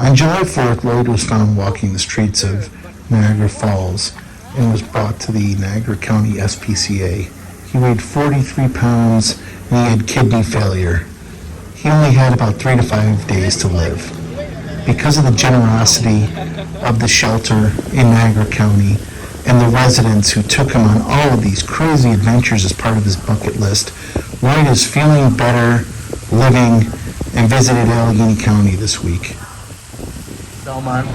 On July 4th, Lloyd was found walking the streets of Niagara Falls and was brought to the Niagara County SPCA. He weighed 43 pounds and he had kidney failure. He only had about 3 to 5 days to live. Because of the generosity of the shelter in Niagara County and the residents who took him on all of these crazy adventures as part of his bucket list, Lloyd is feeling better, living, and visited Allegany County this week. Belmont,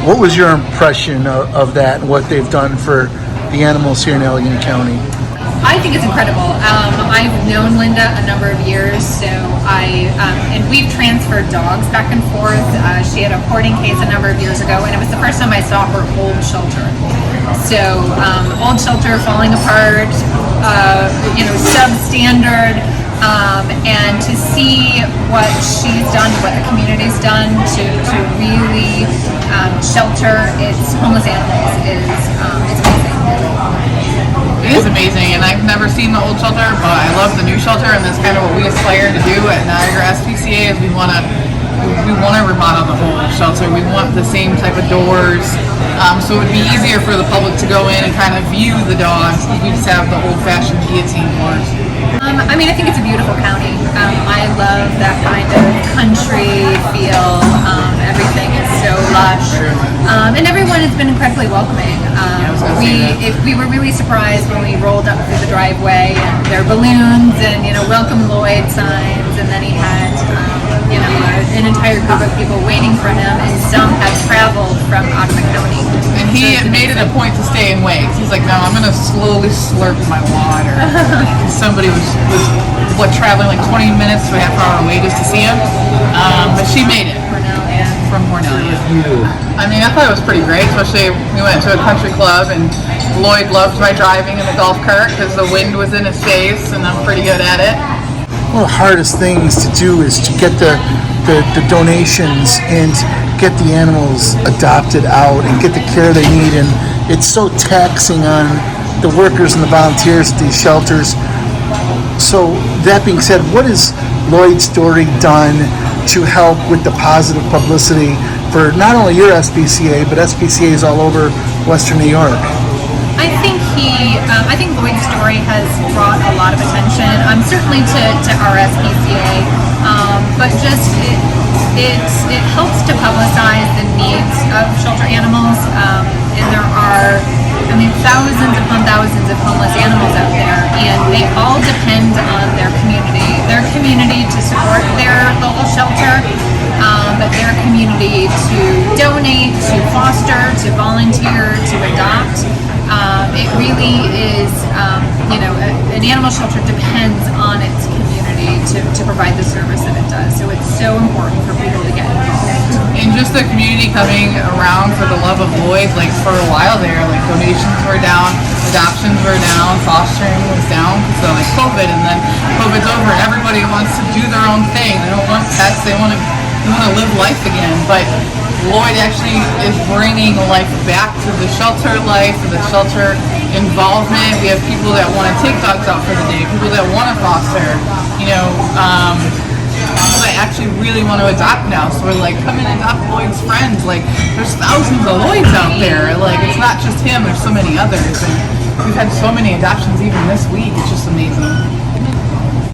what was your impression of that and what they've done for the animals here in Allegany County? I think it's incredible. I've known Linda a number of years, so and we've transferred dogs back and forth. She had a hoarding case a number of years ago, and it was the first time I saw her old shelter. So, old shelter falling apart, substandard, and to see what she's done, what the community's done to really shelter its homeless animals is amazing. It is amazing, and I've never seen the old shelter, but I love the new shelter, and that's kind of what we aspire to do at Niagara SPCA. Is we want to remodel the whole shelter. We want the same type of doors, so it would be easier for the public to go in and kind of view the dogs. We just have the old-fashioned guillotine doors. I think it's a beautiful county. I love that kind of country feel. Everything is so lush, and everyone has been incredibly welcoming. We were really surprised when we rolled up through the driveway and there were balloons and welcome Lloyd signs, and then he had an entire group of people waiting for him, and some had traveled from Ottawa County. And he made it a point to stay and wait. He's like, no, I'm going to slowly slurp my water. Somebody was traveling like 20 minutes to a half hour away just to see him, but she made it. From Cornelia. I thought it was pretty great, especially we went to a country club and Lloyd loved my driving in the golf cart because the wind was in his face and I'm pretty good at it. One of the hardest things to do is to get the donations and get the animals adopted out and get the care they need, and it's so taxing on the workers and the volunteers at these shelters. So that being said, what has Lloyd's story done to help with the positive publicity for not only your SPCA, but SPCAs all over Western New York? I think Lloyd's story has brought a lot of attention, certainly to our SPCA, but just it helps to publicize the needs of shelter animals, and there are thousands upon thousands of homeless animals out there, and they all depend on their community to support their local shelter, but their community to donate, to foster, to volunteer, to adopt. It really is, an animal shelter depends on its community to provide the service that it does. So it's so important for people to get involved. And just the community coming around for the love of Lloyd, like for a while there, like donations were down, adoptions were down, fostering was down because of COVID, and then COVID's over and everybody wants to do their own thing. They don't want pets, they want to live life again. But Lloyd actually is bringing life back to the shelter life, to the shelter involvement. We have people that want to take dogs out for the day, people that want to foster, people that actually really want to adopt now. So we're like, come and adopt Lloyd's friends. Like, there's thousands of Lloyds out there. Like, it's not just him, there's so many others. And we've had so many adoptions even this week. It's just amazing.